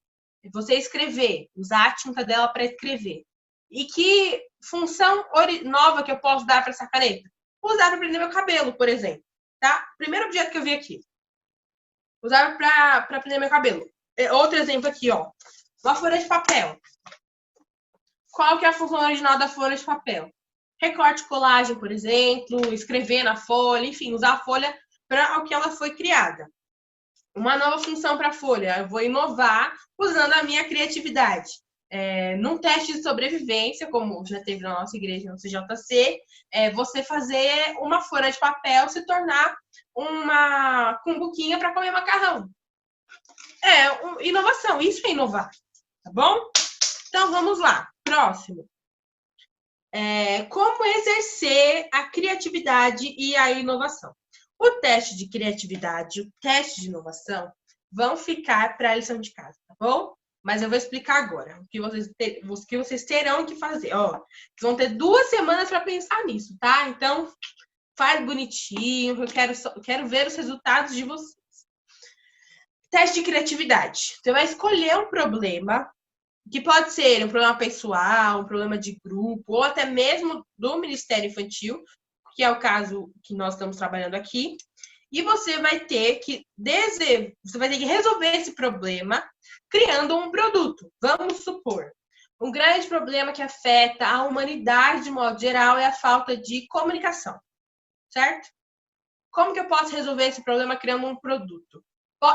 Você escrever, usar a tinta dela para escrever. E que função nova que eu posso dar para essa caneta? Usar para prender meu cabelo, por exemplo. Tá? Primeiro objeto que eu vi aqui. Usar para prender meu cabelo. Outro exemplo aqui, ó. Uma folha de papel. Qual que é a função original da folha de papel? Recorte, colagem, por exemplo, escrever na folha, enfim, usar a folha para o que ela foi criada. Uma nova função para a folha. Eu vou inovar usando a minha criatividade. Num teste de sobrevivência, como já teve na nossa igreja no CJC, você fazer uma folha de papel se tornar uma cumbuquinha para comer macarrão. Inovação, isso é inovar, tá bom? Então, vamos lá. Próximo. Como exercer a criatividade e a inovação. O teste de criatividade e o teste de inovação vão ficar para a lição de casa, tá bom? Mas eu vou explicar agora o que vocês terão que fazer. Ó, vocês vão ter 2 semanas para pensar nisso, tá? Então, faz bonitinho, eu quero ver os resultados de vocês. Teste de criatividade. Você vai escolher um problema, que pode ser um problema pessoal, um problema de grupo, ou até mesmo do Ministério Infantil, que é o caso que nós estamos trabalhando aqui. E você vai ter que resolver esse problema criando um produto. Vamos supor, um grande problema que afeta a humanidade de modo geral é a falta de comunicação, certo? Como que eu posso resolver esse problema criando um produto?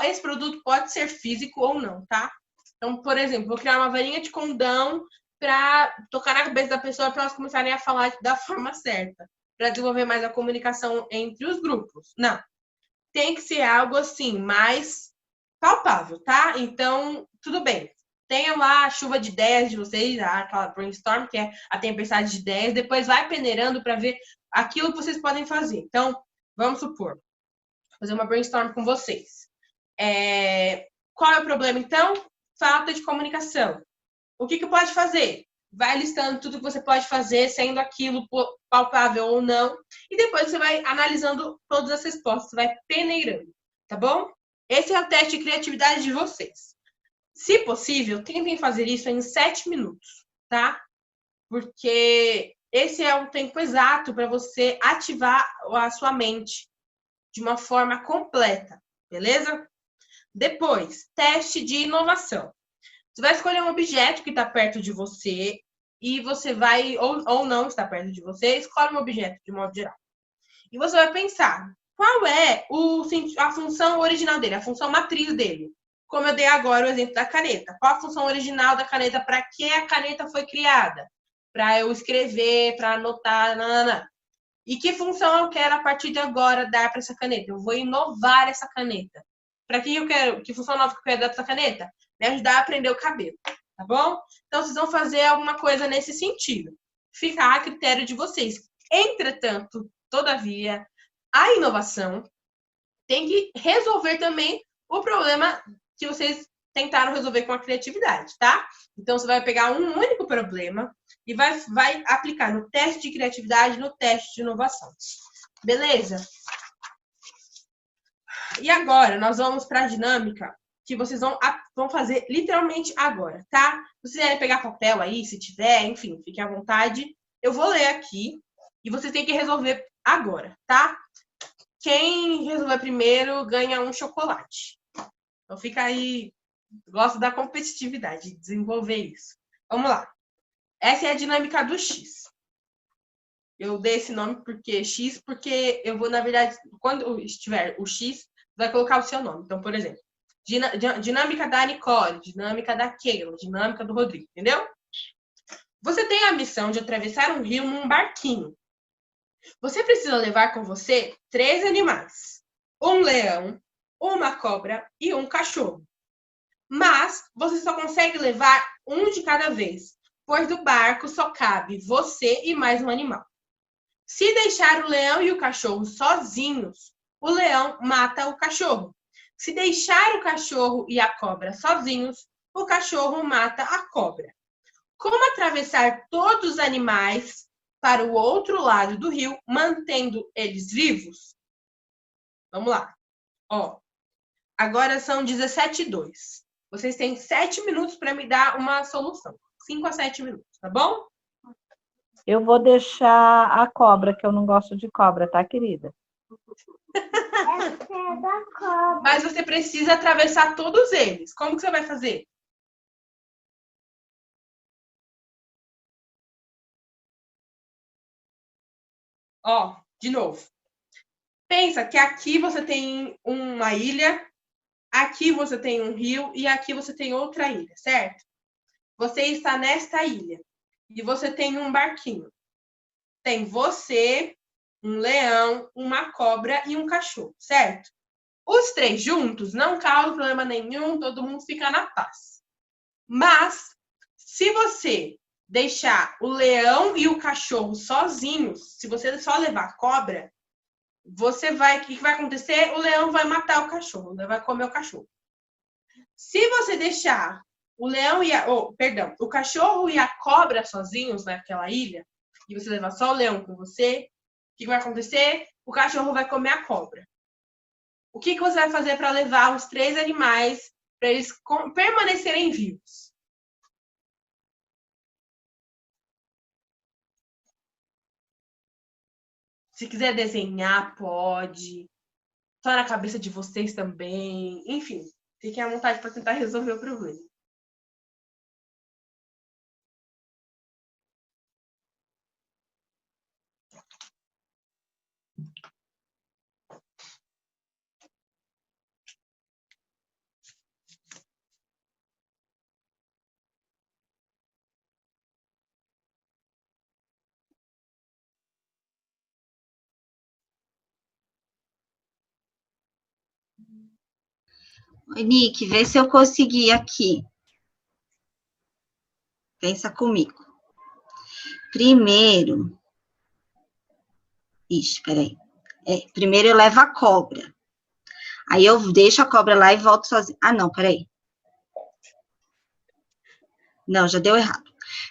Esse produto pode ser físico ou não, tá? Então, por exemplo, vou criar uma varinha de condão para tocar na cabeça da pessoa para elas começarem a falar da forma certa, para desenvolver mais a comunicação entre os grupos. Não. Tem que ser algo assim, mais palpável, tá? Então, tudo bem. Tenham lá a chuva de ideias de vocês, aquela brainstorm, que é a tempestade de ideias. Depois vai peneirando para ver aquilo que vocês podem fazer. Então, vamos supor, fazer uma brainstorm com vocês. Qual é o problema, então? Falta de comunicação. O que pode fazer? Vai listando tudo que você pode fazer, sendo aquilo palpável ou não, e depois você vai analisando todas as respostas, vai peneirando, tá bom? Esse é o teste de criatividade de vocês. Se possível, tentem fazer isso em 7 minutos, tá? Porque esse é o tempo exato para você ativar a sua mente de uma forma completa, beleza? Depois, teste de inovação. Você vai escolher um objeto que está perto de você e você vai, ou não está perto de você, escolhe um objeto de modo geral. E você vai pensar, qual é a função original dele, a função matriz dele? Como eu dei agora o exemplo da caneta. Qual a função original da caneta? Para que a caneta foi criada? Para eu escrever, para anotar, nanana. E que função eu quero a partir de agora dar para essa caneta? Eu vou inovar essa caneta. Para que eu quero? Que função nova que eu quero dar para essa caneta? Me ajudar a prender o cabelo, tá bom? Então, vocês vão fazer alguma coisa nesse sentido. Fica a critério de vocês. Entretanto, todavia, a inovação tem que resolver também o problema que vocês tentaram resolver com a criatividade, tá? Então, você vai pegar um único problema e vai aplicar no teste de criatividade, no teste de inovação. Beleza? E agora, nós vamos para a dinâmica que vocês vão fazer literalmente agora, tá? Se vocês quiserem pegar papel aí, se tiver, enfim, fiquem à vontade. Eu vou ler aqui e vocês têm que resolver agora, tá? Quem resolver primeiro ganha um chocolate. Então fica aí, gosto da competitividade, de desenvolver isso. Vamos lá. Essa é a dinâmica do X. Eu dei esse nome porque eu vou, na verdade, quando estiver o X, vai colocar o seu nome. Então, por exemplo, dinâmica da Nicole, dinâmica da Keila, dinâmica do Rodrigo, entendeu? Você tem a missão de atravessar um rio num barquinho. Você precisa levar com você 3 animais: um leão, uma cobra e um cachorro. Mas você só consegue levar um de cada vez, pois do barco só cabe você e mais um animal. Se deixar o leão e o cachorro sozinhos, o leão mata o cachorro. Se deixar o cachorro e a cobra sozinhos, o cachorro mata a cobra. Como atravessar todos os animais para o outro lado do rio, mantendo eles vivos? Vamos lá. Ó, agora são 17h02. Vocês têm 7 minutos para me dar uma solução. 5 a 7 minutos, tá bom? Eu vou deixar a cobra, que eu não gosto de cobra, tá, querida? Mas você precisa atravessar todos eles. Como que você vai fazer? Ó, de novo. Pensa que aqui você tem uma ilha, aqui você tem um rio e aqui você tem outra ilha, certo? Você está nesta ilha e você tem um barquinho. Tem você, um leão, uma cobra e um cachorro, certo? Os 3 juntos não causam problema nenhum, todo mundo fica na paz. Mas, se você deixar o leão e o cachorro sozinhos, se você só levar a cobra, o que vai acontecer? O leão vai matar o cachorro, vai comer o cachorro. Se você deixar o leão o cachorro e a cobra sozinhos naquela ilha, e você levar só o leão com você, o que vai acontecer? O cachorro vai comer a cobra. O que você vai fazer para levar os 3 animais para eles permanecerem vivos? Se quiser desenhar, pode. Só na cabeça de vocês também. Enfim, fiquem à vontade para tentar resolver o problema. Oi, Nick, vê se eu consegui aqui. Pensa comigo. Primeiro, Ixi, peraí. Primeiro eu levo a cobra. Aí eu deixo a cobra lá e volto sozinha. Ah, não, peraí. Não, já deu errado.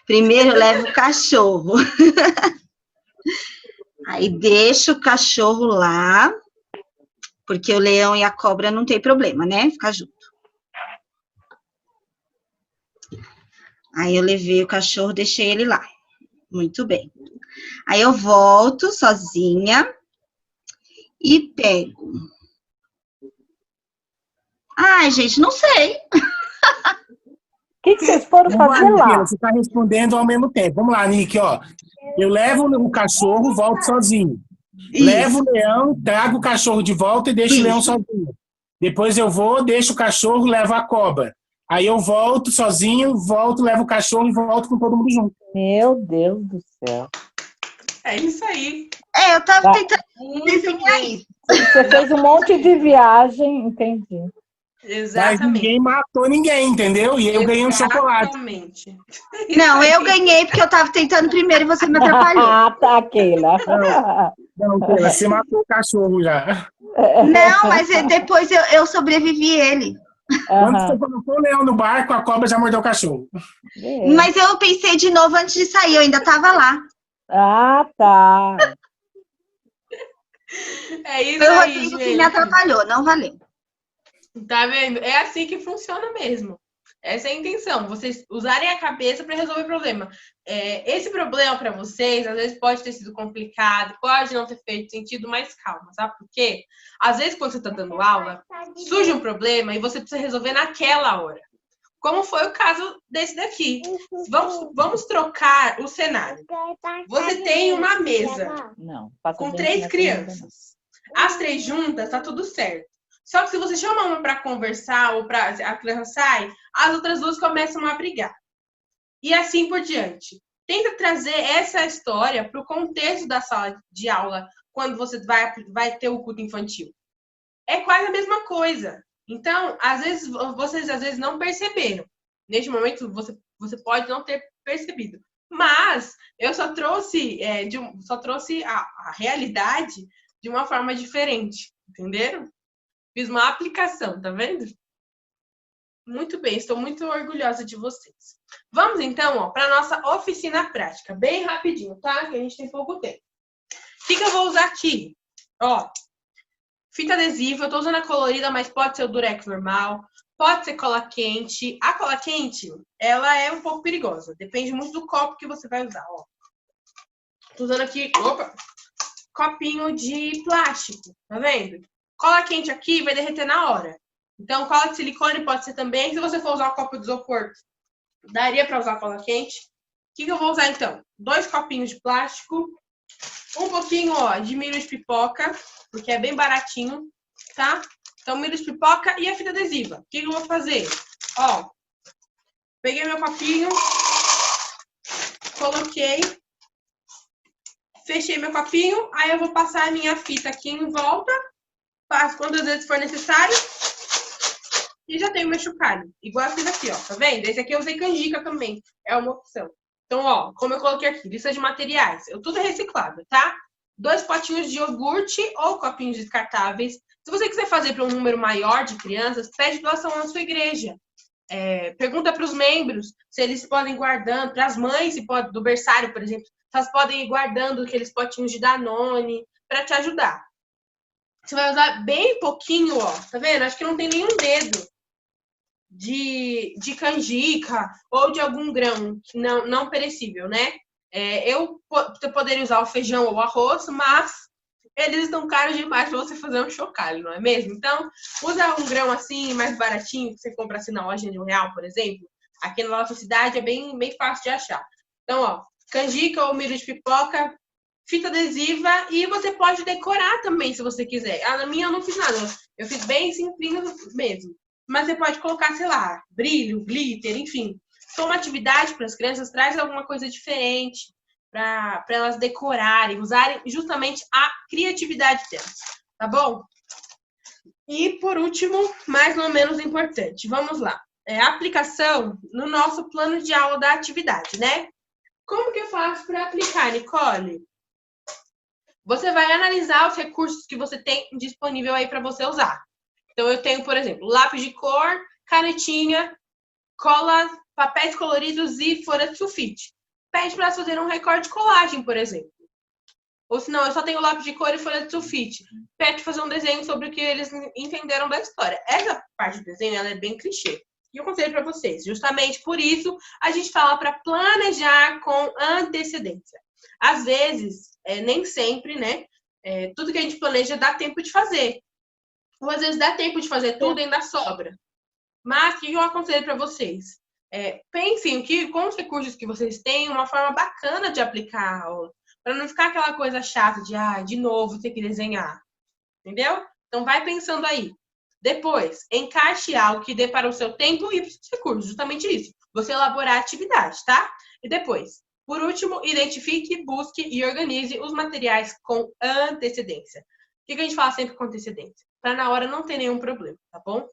Primeiro eu levo o cachorro. Aí deixo o cachorro lá, porque o leão e a cobra não tem problema, né? Ficar junto. Aí eu levei o cachorro, deixei ele lá. Muito bem. Aí eu volto sozinha e pego. Ai, gente, não sei. O que vocês foram fazer lá? Você está respondendo ao mesmo tempo. Vamos lá, Nick, ó. Eu levo o cachorro, volto sozinho. Isso. Levo o leão, trago o cachorro de volta e deixo Isso. o leão sozinho. Depois eu vou, deixo o cachorro, levo a cobra. Aí eu volto sozinho, levo o cachorro e volto com todo mundo junto. Meu Deus do céu. É isso aí. Eu tava tentando Muito desenhar bem. isso. Você fez um monte de viagem, entendi. Mas Exatamente. ninguém matou ninguém, entendeu? E eu ganhei um chocolate. Exatamente. Não, eu ganhei porque eu tava tentando primeiro e você me atrapalhou. Ah, tá, Keila. Não, Keila, você matou o cachorro já. Não, mas depois eu sobrevivi ele. Quando Aham. você colocou o leão no barco, a cobra já mordeu o cachorro. Mas eu pensei de novo antes de sair, eu ainda tava lá. Ah, tá. É isso Foi o aí, Rodrigo que gente. me atrapalhou, não valeu. Tá vendo? É assim que funciona mesmo. Essa é a intenção, vocês usarem a cabeça para resolver o problema. Esse problema para vocês, às vezes pode ter sido complicado, pode não ter feito sentido, mas calma, sabe por quê? Às vezes, quando você está dando aula, surge um problema e você precisa resolver naquela hora. Como foi o caso desse daqui. Vamos trocar o cenário. Você tem uma mesa Não, com 3 crianças. As 3 juntas, tá tudo certo. Só que se você chama uma para conversar ou para a criança sai, as outras 2 começam a brigar. E assim por diante. Tenta trazer essa história para o contexto da sala de aula quando você vai ter o culto infantil. É quase a mesma coisa. Então, vocês às vezes não perceberam. Neste momento, você pode não ter percebido. Mas eu só trouxe a realidade de uma forma diferente. Entenderam? Fiz uma aplicação, tá vendo? Muito bem, estou muito orgulhosa de vocês. Vamos então, para nossa oficina prática, bem rapidinho, tá? Que a gente tem pouco tempo. O que eu vou usar aqui? Ó, fita adesiva, eu estou usando a colorida, mas pode ser o durex normal, pode ser cola quente. A cola quente, ela é um pouco perigosa, depende muito do copo que você vai usar, ó. Estou usando aqui, copinho de plástico, tá vendo? Cola quente aqui vai derreter na hora. Então, cola de silicone pode ser também. Se você for usar um copo de isopor, daria para usar cola quente. O que eu vou usar, então? 2 copinhos de plástico. Um pouquinho, de milho de pipoca, porque é bem baratinho, tá? Então, milho de pipoca e a fita adesiva. O que eu vou fazer? Ó, peguei meu copinho, coloquei, fechei meu copinho, aí eu vou passar a minha fita aqui em volta, passo quantas vezes for necessário, e já tenho meu chocalho. Igual eu fiz aqui, ó, tá vendo? Esse aqui eu usei canjica também, é uma opção. Então, ó, como eu coloquei aqui, lista de materiais, tudo reciclado, tá? 2 potinhos de iogurte ou copinhos descartáveis. Se você quiser fazer para um número maior de crianças, pede doação na sua igreja. Pergunta para os membros se eles podem ir guardando, para as mães do berçário, por exemplo, se elas podem ir guardando aqueles potinhos de Danone para te ajudar. Você vai usar bem pouquinho, ó, tá vendo? Acho que não tem nenhum dedo de canjica ou de algum grão não perecível, né? Eu poderia usar o feijão ou o arroz, mas eles estão caros demais para você fazer um chocalho, não é mesmo? Então, usa um grão assim, mais baratinho, que você compra assim na loja de R$1, por exemplo. Aqui na nossa cidade é bem fácil de achar. Então, ó, canjica ou milho de pipoca, fita adesiva, e você pode decorar também, se você quiser. Na minha eu não fiz nada, eu fiz bem simplinho mesmo. Mas você pode colocar, sei lá, brilho, glitter, enfim. Se for uma atividade para as crianças, traz alguma coisa diferente para elas decorarem, usarem justamente a criatividade delas, tá bom? E, por último, mais ou menos importante, vamos lá. A aplicação no nosso plano de aula da atividade, né? Como que eu faço para aplicar, Nicole? Você vai analisar os recursos que você tem disponível aí para você usar. Então, eu tenho, por exemplo, lápis de cor, canetinha, cola, papéis coloridos e folha de sulfite. Pede para fazer um recorte de colagem, por exemplo. Ou se não, eu só tenho lápis de cor e folha de sulfite. Pede fazer um desenho sobre o que eles entenderam da história. Essa parte do desenho, ela é bem clichê. E eu conselho para vocês. Justamente por isso, a gente fala para planejar com antecedência. Às vezes, nem sempre, né? Tudo que a gente planeja dá tempo de fazer. Ou às vezes dá tempo de fazer tudo e ainda sobra. Mas o que eu aconselho para vocês? Pensem que com os recursos que vocês têm, uma forma bacana de aplicar a aula. Para não ficar aquela coisa chata de novo ter que desenhar. Entendeu? Então vai pensando aí. Depois, encaixe algo que dê para o seu tempo e para os recursos. Justamente isso. Você elaborar a atividade, tá? E depois, por último, identifique, busque e organize os materiais com antecedência. O que a gente fala sempre com antecedência? Para na hora não ter nenhum problema, tá bom?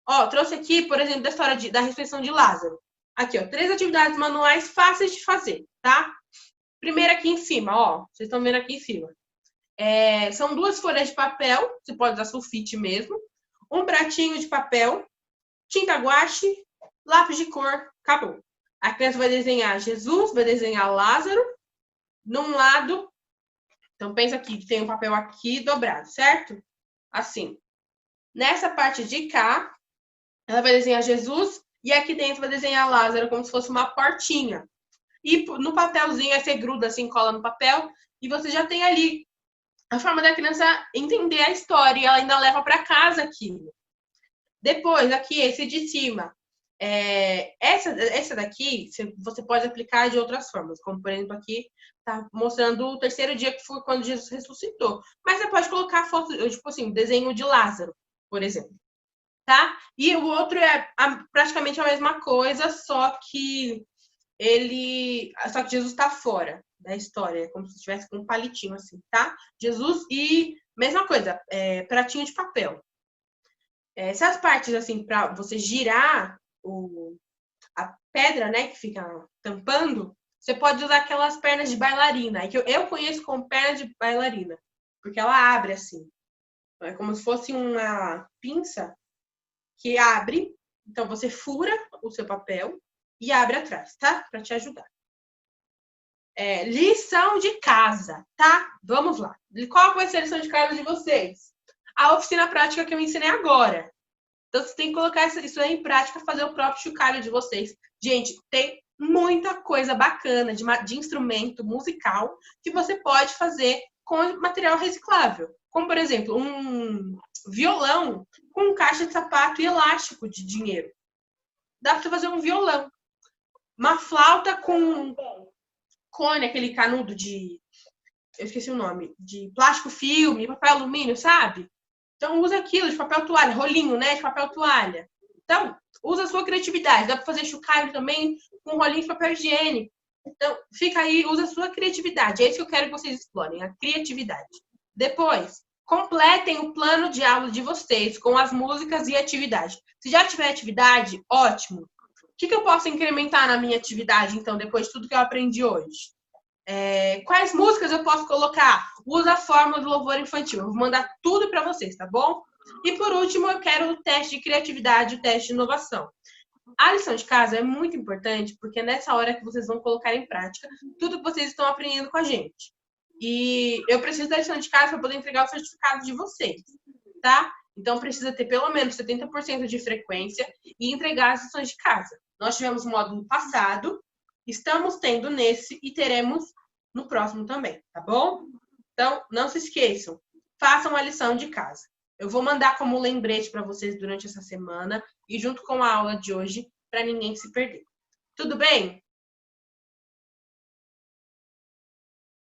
Ó, trouxe aqui, por exemplo, da história da ressurreição de Lázaro. Aqui, ó, 3 atividades manuais fáceis de fazer, tá? Primeiro aqui em cima, ó. Vocês estão vendo aqui em cima. São 2 folhas de papel, você pode usar sulfite mesmo. Um pratinho de papel, tinta guache, lápis de cor, acabou. A criança vai desenhar Jesus, vai desenhar Lázaro. Num lado, então pensa aqui, que tem um papel aqui dobrado, certo? Assim. Nessa parte de cá, ela vai desenhar Jesus e aqui dentro vai desenhar Lázaro como se fosse uma portinha. E no papelzinho, aí você gruda assim, cola no papel e você já tem ali a forma da criança entender a história e ela ainda leva para casa aquilo. Depois, aqui, esse de cima. Essa daqui, você pode aplicar de outras formas. Como, por exemplo, aqui tá mostrando o 3º dia que foi quando Jesus ressuscitou. Mas você pode colocar foto, tipo assim, desenho de Lázaro, por exemplo. Tá? E o outro é praticamente a mesma coisa, só que Jesus está fora da história, como se estivesse com um palitinho assim, tá? Jesus e mesma coisa, pratinho de papel. Essas partes assim para você girar a pedra, né, que fica tampando, você pode usar aquelas pernas de bailarina, que eu conheço como perna de bailarina, porque ela abre assim. É como se fosse uma pinça que abre, então você fura o seu papel e abre atrás, tá? Para te ajudar. Lição de casa, tá? Vamos lá. Qual vai ser a lição de casa de vocês? A oficina prática que eu ensinei agora. Então, vocês têm que colocar isso aí em prática, fazer o próprio chocalho de vocês. Gente, tem muita coisa bacana de instrumento musical que você pode fazer com material reciclável. Como, por exemplo, um violão com caixa de sapato e elástico de dinheiro. Dá para você fazer um violão. Uma flauta com cone, aquele canudo eu esqueci o nome, de plástico filme, papel alumínio, sabe? Então, usa aquilo de papel toalha, rolinho, né, de papel toalha. Então, usa a sua criatividade. Dá para fazer chocalho também com rolinho de papel higiênico. Então, fica aí, usa a sua criatividade. É isso que eu quero que vocês explorem, a criatividade. Depois, completem o plano de aula de vocês com as músicas e atividade. Se já tiver atividade, ótimo. O que eu posso incrementar na minha atividade, então, depois de tudo que eu aprendi hoje? Quais músicas eu posso colocar? Usa a fórmula do louvor infantil. Eu vou mandar tudo para vocês, tá bom? E por último, eu quero o teste de criatividade, o teste de inovação. A lição de casa é muito importante porque é nessa hora que vocês vão colocar em prática tudo que vocês estão aprendendo com a gente. E eu preciso da lição de casa para poder entregar o certificado de vocês, tá? Então, precisa ter pelo menos 70% de frequência e entregar as lições de casa. Nós tivemos um módulo passado, estamos tendo nesse e teremos no próximo também, tá bom? Então, não se esqueçam, façam a lição de casa. Eu vou mandar como lembrete para vocês durante essa semana e junto com a aula de hoje, para ninguém se perder. Tudo bem?